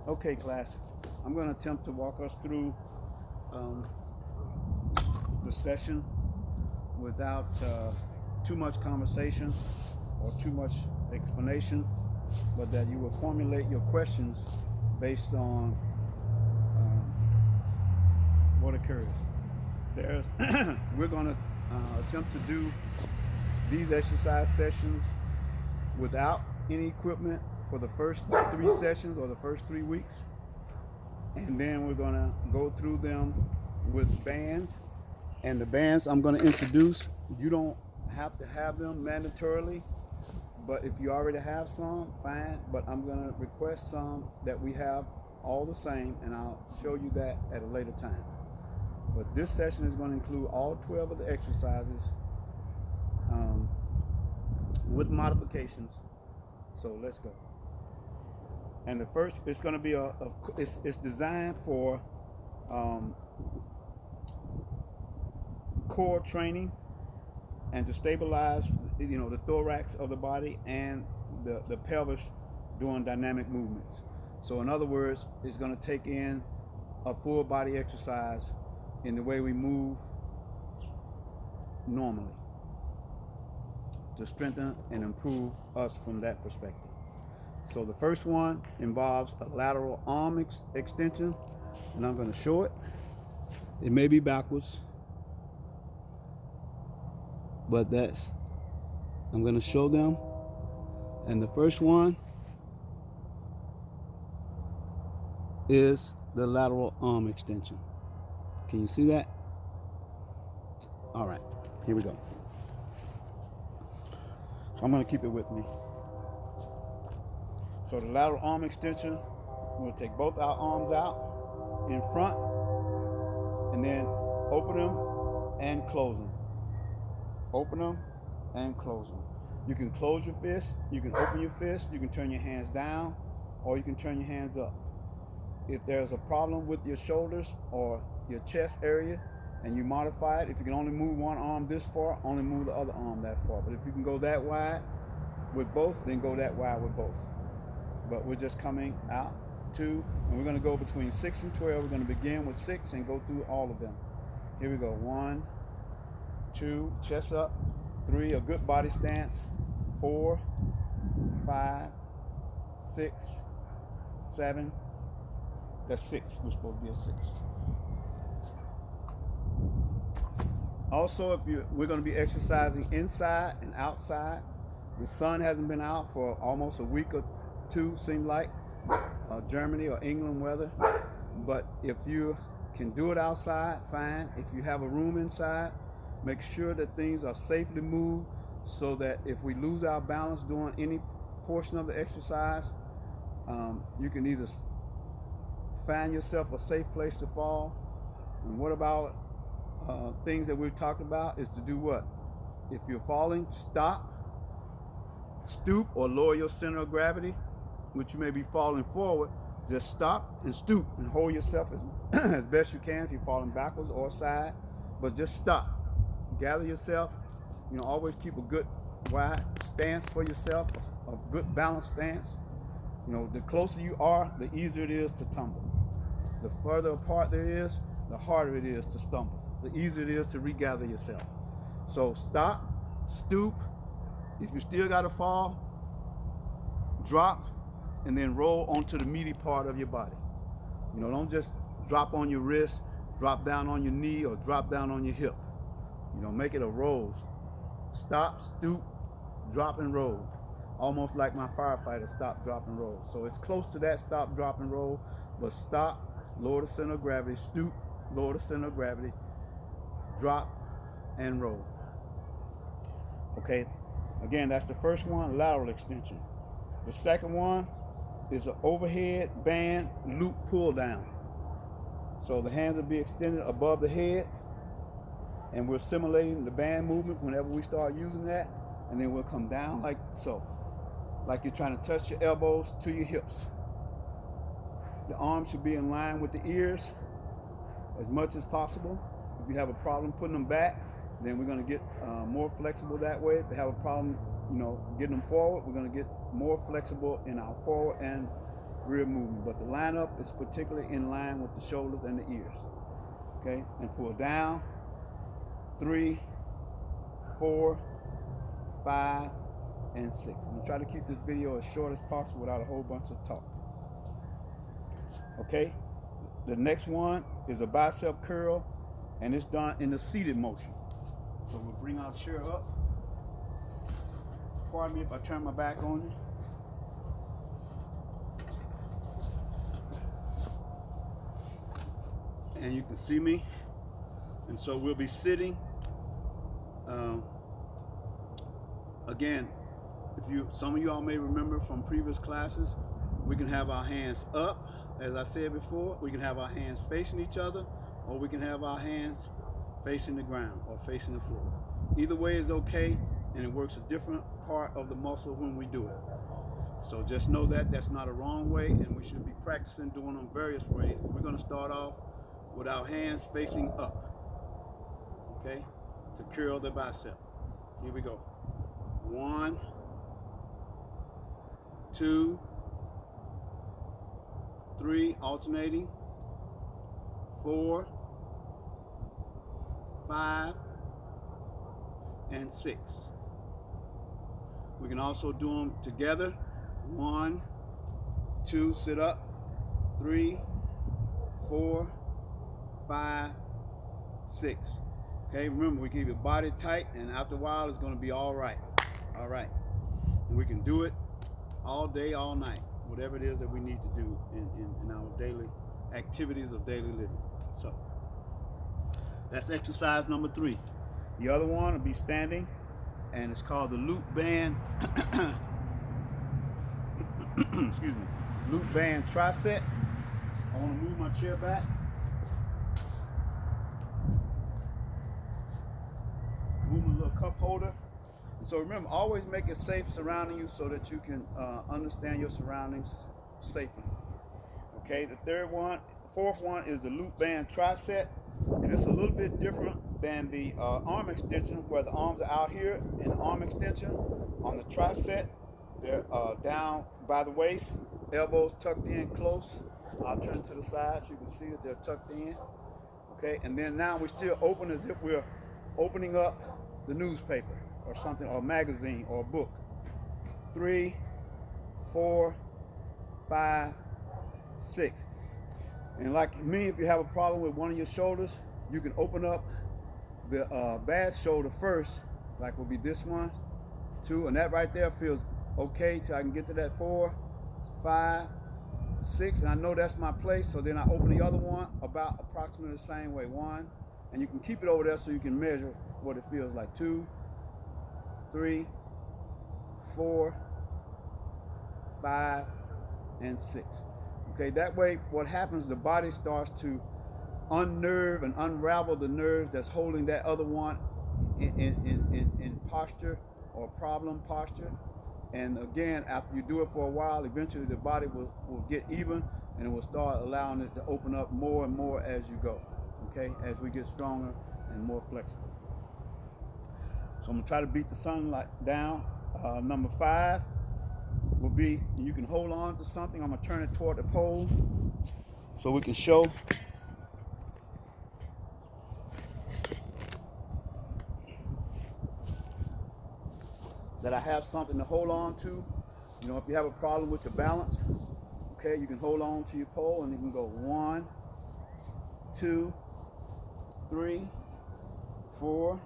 Okay, class, I'm going to attempt to walk us through um, the session without too much conversation or too much explanation, but that you will formulate your questions based on what occurs. There's we're going to attempt to do these exercise sessions without any equipment for the first 3 sessions or the first 3 weeks. And then we're going to go through them with bands. And the bands I'm going to introduce, you don't have to have them mandatorily, but if you already have some, fine. But I'm going to request some that we have all the same, and I'll show you that at a later time. But this session is going to include all 12 of the exercises with modifications. So let's go. And the first, it's going to be it's designed for core training and to stabilize, the thorax of the body and the pelvis doing dynamic movements. So in other words, it's going to take in a full body exercise in the way we move normally to strengthen and improve us from that perspective. So the first one involves a lateral arm extension, and I'm going to show it. It may be backwards, but I'm going to show them. And the first one is the lateral arm extension. Can you see that? All right, here we go. So I'm going to keep it with me. So the lateral arm extension, we'll take both our arms out in front and then open them and close them. Open them and close them. You can close your fist, you can open your fist, you can turn your hands down, or you can turn your hands up. If there's a problem with your shoulders or your chest area and you modify it, if you can only move one arm this far, only move the other arm that far. But if you can go that wide with both, then go that wide with both. But we're just coming out 2, and we're going to go between 6 and 12. We're going to begin with 6 and go through all of them. Here we go. 1, 2, chest up. 3, a good body stance. 4, 5, 6, 7. That's 6. We're supposed to be at 6. Also, we're going to be exercising inside and outside. The sun hasn't been out for almost a week or 2, seemed like, Germany or England weather. But if you can do it outside, fine. If you have a room inside, make sure that things are safely moved so that if we lose our balance during any portion of the exercise, you can either find yourself a safe place to fall. And what about things that we've talked about is to do what? If you're falling, stop, stoop, or lower your center of gravity, which you may be falling forward. Just stop and stoop and hold yourself as best you can if you're falling backwards or side. But just stop. Gather yourself. Always keep a good wide stance for yourself, a good balanced stance. The closer you are, the easier it is to tumble. The further apart there is, the harder it is to stumble. The easier it is to regather yourself. So stop, stoop. If you still got to fall, drop, and then roll onto the meaty part of your body. Don't just drop on your wrist, drop down on your knee, or drop down on your hip. Make it a roll. Stop, stoop, drop, and roll. Almost like my firefighter stop, drop, and roll. So it's close to that stop, drop, and roll, but stop, lower the center of gravity, stoop, lower the center of gravity, drop, and roll. Okay, again, that's the first one, lateral extension. The second one is an overhead band loop pull down. So the hands will be extended above the head, and we're simulating the band movement whenever we start using that, and then we'll come down like so, like you're trying to touch your elbows to your hips. The arms should be in line with the ears as much as possible. If you have a problem putting them back, then we're going to get more flexible that way. If you have a problem, getting them forward, we're going to get more flexible in our forward and rear movement. But the lineup is particularly in line with the shoulders and the ears. Okay, and pull down, 3, 4, 5, and 6. I'm gonna try to keep this video as short as possible without a whole bunch of talk. Okay, the next one is a bicep curl, and it's done in the seated motion. So we'll bring our chair up. Pardon me if I turn my back on you. And you can see me. And so we'll be sitting. Again, some of you all may remember from previous classes, we can have our hands up, as I said before. We can have our hands facing each other, or we can have our hands facing the ground or facing the floor. Either way is okay, and it works a different part of the muscle when we do it. So just know that that's not a wrong way, and we should be practicing doing them various ways. We're going to start off with our hands facing up, okay, to curl the bicep. Here we go. 1, 2, 3, alternating, 4, 5, and 6. We can also do them together. 1, 2, sit up, 3, 4, 5, 6. Okay, remember, we keep your body tight, and after a while it's going to be all right. All right, and we can do it all day, all night, whatever it is that we need to do in our daily activities of daily living. So that's exercise number 3. The other one will be standing, and it's called the loop band excuse me, loop band tricep. I want to move my chair back. Move my little cup holder. So remember, always make it safe surrounding you so that you can understand your surroundings safely. Okay, the fourth one is the loop band tricep, and it's a little bit different than the arm extension, where the arms are out here in the arm extension. On the tricep, they're down by the waist, elbows tucked in close. I'll turn to the side so you can see that they're tucked in. Okay, and then now we're still open as if we're opening up the newspaper or something, or a magazine or a book. 3, 4, 5, 6. And like me, if you have a problem with one of your shoulders, you can open up the bad shoulder first, like will be this one, 2, and that right there feels okay till I can get to that 4, 5, 6, and I know that's my place. So then I open the other one about approximately the same way, 1, and you can keep it over there so you can measure what it feels like. 2, 3, 4, 5, and 6. Okay, that way what happens, the body starts to unnerve and unravel the nerves that's holding that other one in posture or problem posture. And again, after you do it for a while, eventually the body will get even, and it will start allowing it to open up more and more as you go, okay, as we get stronger and more flexible. So I'm going to try to beat the sunlight down. Number 5 will be, you can hold on to something. I'm going to turn it toward the pole so we can show that I have something to hold on to. You know, if you have a problem with your balance, okay, you can hold on to your pole and you can go 1, 2, 3, 4,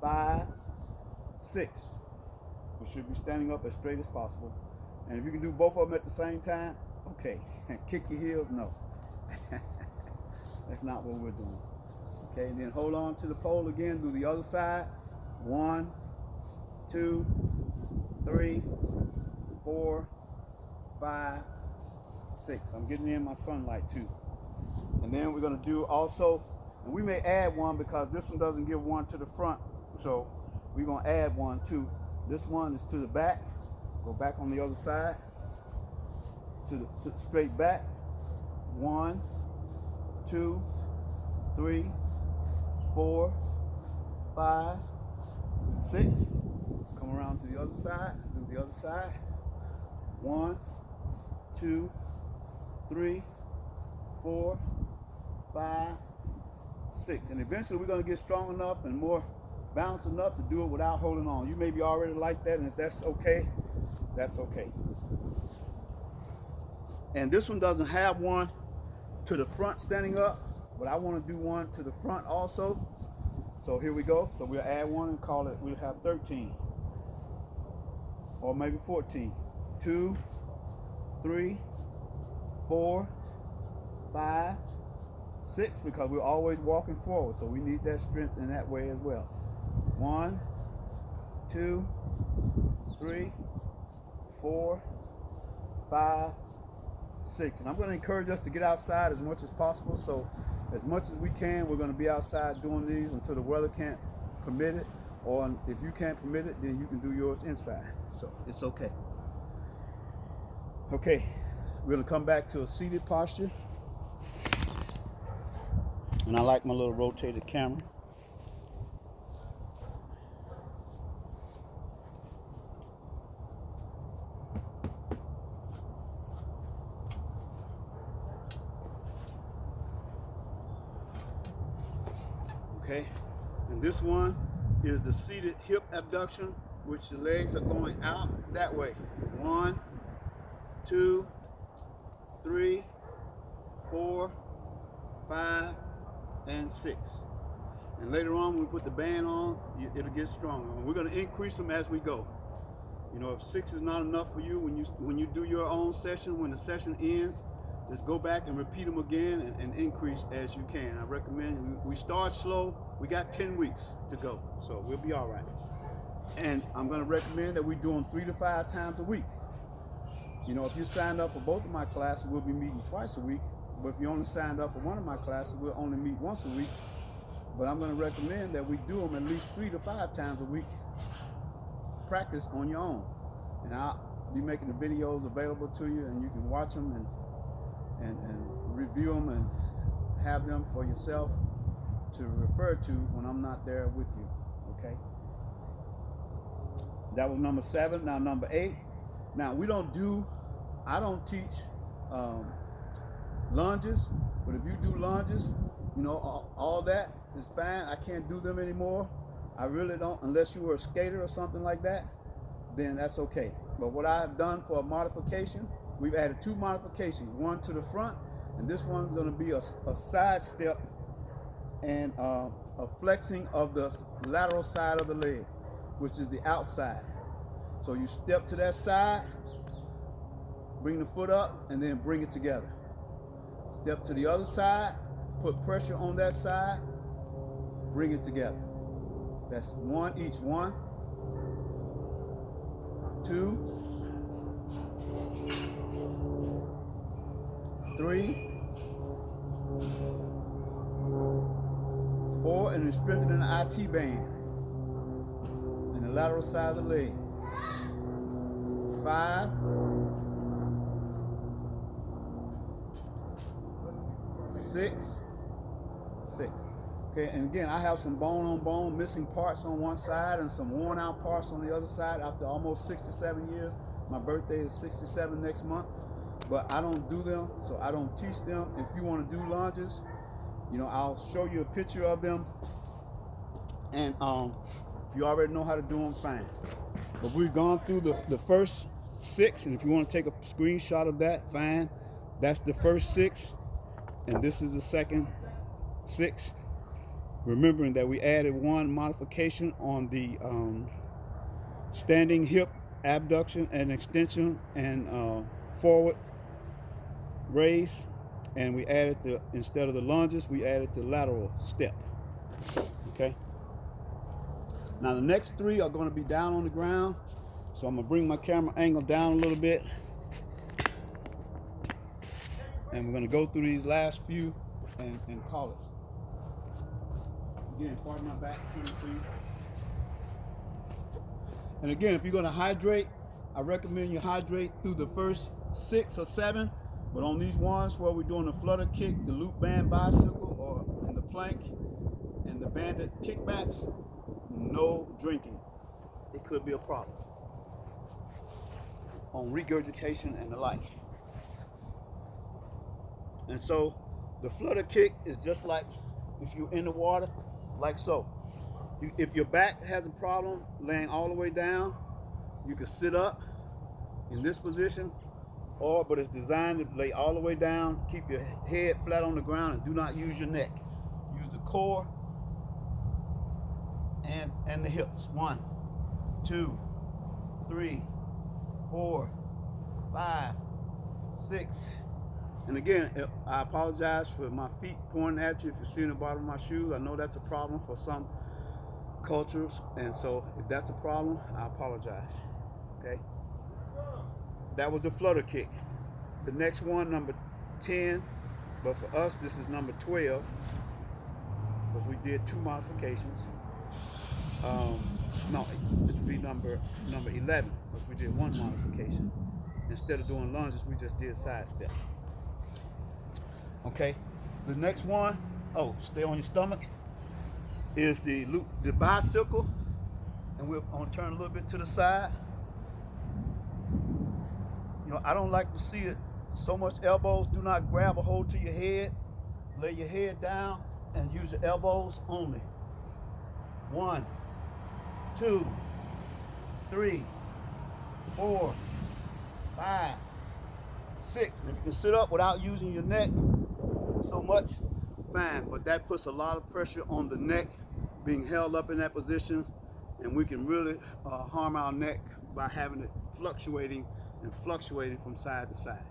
5, 6. We should be standing up as straight as possible. And if you can do both of them at the same time, okay. Kick your heels, no. That's not what we're doing. Okay, and then hold on to the pole again, do the other side. 1, 2, 3, 4, 5, 6. I'm getting in my sunlight too. And then we're going to do also, and we may add one because this one doesn't give one to the front, so we're going to add one too. This one is to the back. Go back on the other side to straight back. 1, 2, 3, 4, 5, 6. Come around to the other side. Do the other side. 1, 2, 3, 4, 5, 6. And eventually we're going to get strong enough and more balanced enough to do it without holding on. You may be already like that, and if that's okay, that's okay. And this one doesn't have one to the front standing up, but I want to do one to the front also. So here we go. So we'll add one and call it, we'll have 13 or maybe 14. 2, 3, 4, 5, 6, because we're always walking forward, so we need that strength in that way as well. 1, 2, 3, 4, 5, 6. And I'm going to encourage us to get outside as much as possible. So as much as we can, we're going to be outside doing these until the weather can't permit it, or if you can't permit it, then you can do yours inside. So it's okay. Okay, we're going to come back to a seated posture. And I like my little rotated camera. Okay, and this one is the seated hip abduction, which the legs are going out that way. 1, 2, 3, 4, 5, and 6. And later on, when we put the band on, it'll get stronger. And we're going to increase them as we go. You know, if 6 is not enough for you, when you do your own session, when the session ends, just go back and repeat them again and increase as you can. I recommend we start slow. We got 10 weeks to go, so we'll be all right. And I'm going to recommend that we do them 3 to 5 times a week. You know, if you signed up for both of my classes, we'll be meeting twice a week. But if you only signed up for one of my classes, we'll only meet once a week. But I'm going to recommend that we do them at least 3 to 5 times a week. Practice on your own. And I'll be making the videos available to you, and you can watch them and review them and have them for yourself to refer to when I'm not there with you. Okay? That was number 7. Now number 8. Now I don't teach lunges, but if you do lunges, you know, all that is fine. I can't do them anymore. I really don't, unless you were a skater or something like that, then that's okay. But what I've done for a modification, we've added 2 modifications, one to the front, and this one's going to be a side step and a flexing of the lateral side of the leg, which is the outside. So you step to that side, bring the foot up, and then bring it together. Step to the other side, put pressure on that side, bring it together. That's 1 each. 1, 2, 3, 4, and then strengthening the IT band and the lateral side of the leg. 5, 6. Okay, and again, I have some bone on bone missing parts on one side and some worn out parts on the other side after almost 67 years. My birthday is 67 next month, but I don't do them, so I don't teach them. If you want to do lunges, you know, I'll show you a picture of them, and if you already know how to do them, fine. But we've gone through the first 6, and if you want to take a screenshot of that, fine. That's the first 6, and this is the second 6. Remembering that we added 1 modification on the standing hip abduction and extension and forward raise, and we added instead of the lunges, we added the lateral step. Okay. Now the next 3 are going to be down on the ground, so I'm going to bring my camera angle down a little bit, and we're going to go through these last few and call it. Again, pardon my back, please. And again, if you're going to hydrate, I recommend you hydrate through the first 6 or 7. But on these ones where we're doing the flutter kick, the loop band bicycle, or in the plank, and the banded kickbacks, no drinking. It could be a problem on regurgitation and the like. And so the flutter kick is just like if you're in the water, like so. If your back has a problem laying all the way down, you can sit up in this position, but it's designed to lay all the way down, keep your head flat on the ground, and do not use your neck. Use the core and the hips. 1, 2, 3, 4, 5, 6. And again, I apologize for my feet pointing at you if you're seeing the bottom of my shoes. I know that's a problem for some cultures, and so if that's a problem, I apologize. Okay? That was the flutter kick. The next one, number 10, but for us, this is number 12, because we did 2 modifications. No, this would be number 11, because we did 1 modification. Instead of doing lunges, we just did side step. Okay, the next one, stay on your stomach, is the bicycle, and we're gonna turn a little bit to the side. You know, I don't like to see it so much elbows. Do not grab a hold to your head. Lay your head down and use your elbows only. 1, 2, 3, 4, 5, 6. And if you can sit up without using your neck so much, fine. But that puts a lot of pressure on the neck being held up in that position, and we can really harm our neck by having it fluctuating from side to side.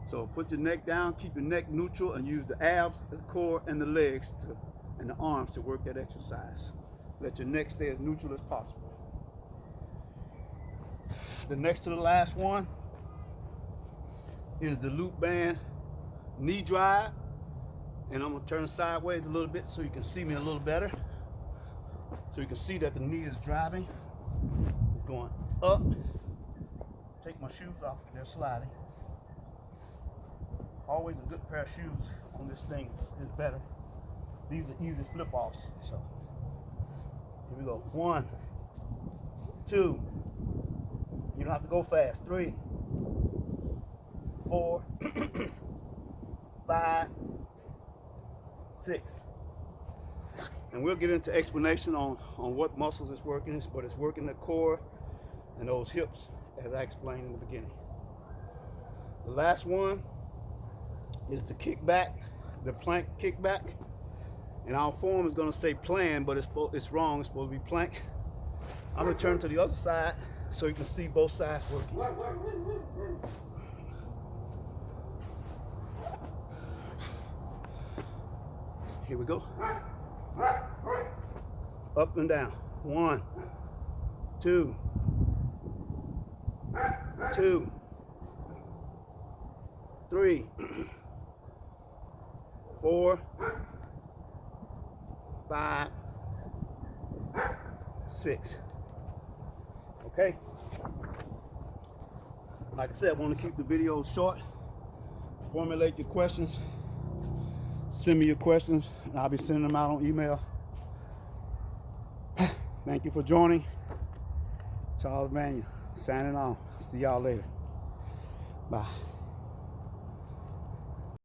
So put your neck down, keep your neck neutral, and use the abs, the core, and the legs and the arms to work that exercise. Let your neck stay as neutral as possible. The next to the last one is the loop band knee drive, and I'm gonna turn sideways a little bit so you can see me a little better. So you can see that the knee is driving. It's going up. Take my shoes off, they're sliding. Always a good pair of shoes on this thing is better. These are easy flip offs. So here we go. 1, 2. You don't have to go fast. 3, 4, 5, 6. And we'll get into explanation on what muscles it's working, but it's working the core and those hips, as I explained in the beginning. The last one is the kickback, the plank kickback. And our form is going to say plan, but it's wrong. It's supposed to be plank. I'm going to turn to the other side so you can see both sides working. Here we go. Up and down. 1, 2, 2, 3, 4, 5, 6. Okay. Like I said, I want to keep the videos short. Formulate your questions. Send me your questions, and I'll be sending them out on email. Thank you for joining. Charles Manuel, signing on. See y'all later. Bye.